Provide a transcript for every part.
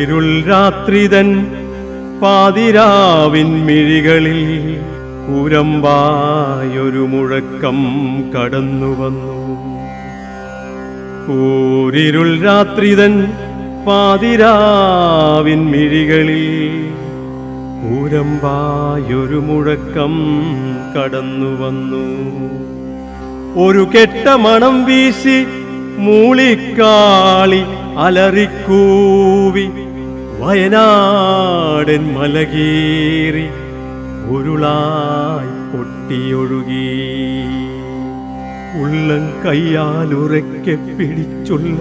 ഇരുൾ രാത്രിതൻ പാതിരാവിൻ മിഴികളിൽ കൂരമ്പായൊരു മുഴക്കം കടന്നു വന്നു. കൂരിരുൾ രാത്രിതൻ പാതിരാവിൻ മിഴികളിൽ കൂരമ്പായൊരു മുഴക്കം കടന്നു വന്നു. ഒരു കെട്ട മണം വീശി മൂളിക്കാളി അലറിക്കൂവി വയനാടൻ മലകീറി ഉരുളായി പൊട്ടിയൊഴുകി. ഉള്ളം കയ്യാലുറക്കെ പിടിച്ചുള്ള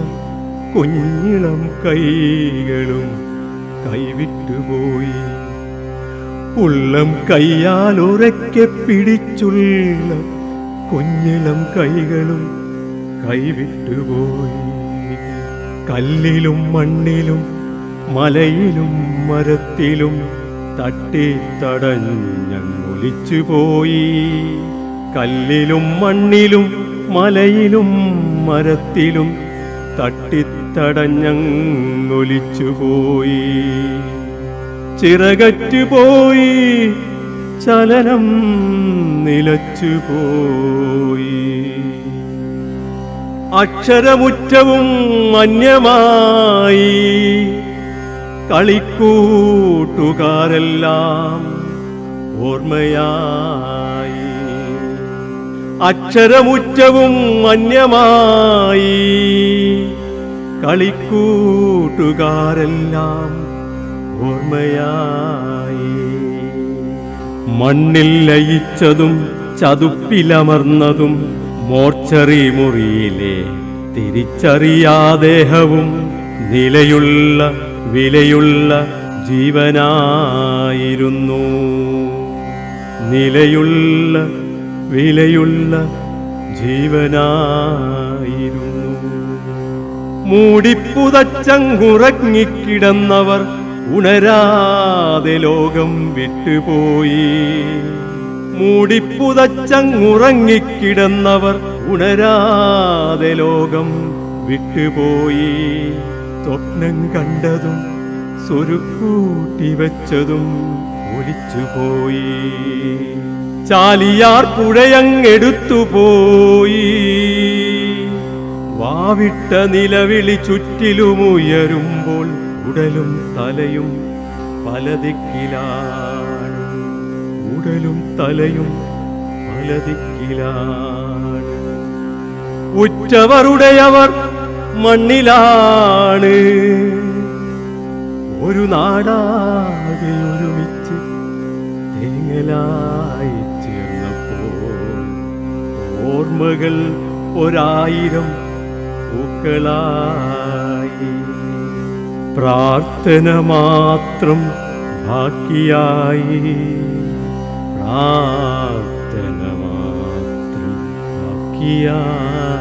കുഞ്ഞിളം കൈകളും കൈവിട്ടുപോയി. ഉള്ളം കയ്യാലുറക്കെ പിടിച്ചുള്ള കുഞ്ഞിളം കൈകളും കൈവിട്ടുപോയി. കല്ലിലും മണ്ണിലും മലയിലും മരത്തിലും തട്ടിത്തടഞ്ഞൊലിച്ചുപോയി. കല്ലിലും മണ്ണിലും മലയിലും മരത്തിലും തട്ടിത്തടഞ്ഞൊലിച്ചുപോയി. ചിറകറ്റുപോയി, ചലനം നിലച്ചുപോയി. അക്ഷരമുറ്റവും അന്യമായി, കളിക്കൂട്ടുകാരെല്ലാം ഓർമ്മയായി. അക്ഷരമുറ്റവും അന്യമായി, കളിക്കൂട്ടുകാരെല്ലാം ഓർമ്മയായി. മണ്ണിൽ ലയിച്ചതും ചതുപ്പിലമർന്നതും മോർച്ചറി മുറിയിലെ തിരിച്ചറിയാദേഹവും നിലയുള്ള വിലയുള്ള ജീവനായിരുന്നു. നിലയുള്ള വിലയുള്ള ജീവനായിരുന്നു. മൂടിപ്പുതച്ചങ്ങുറങ്ങിക്കിടന്നവർ ഉണരാതെ ലോകം വിട്ടുപോയി. മൂടിപ്പുതച്ചങ്ങുറങ്ങിക്കിടന്നവർ ഉണരാതെ ലോകം വിട്ടുപോയി. സ്വപ്നം കണ്ടതും സ്വരുക്കൂട്ടി വെച്ചതും ഒലിച്ചുപോയി. ചാലിയാർ പുഴയങ്ങെടുത്തുപോയി. വാവിട്ട നിലവിളി ചുറ്റിലുമുയരുമ്പോൾ ഉടലും തലയും പലദിക്കിലാണ്. ഉടലും തലയും പലദിക്കിലാണ്. ഉറ്റവരുടെയവർ മണ്ണിലാണ്. ഒരു നാടാകെ ഒരുമിച്ച് തേങ്ങലായി ചേർന്നപ്പോൾ ഓർമ്മകൾ 1000 പൂക്കളായി. പ്രാർത്ഥന മാത്രം ബാക്കിയായി. പ്രാർത്ഥന മാത്രം ബാക്കിയായി.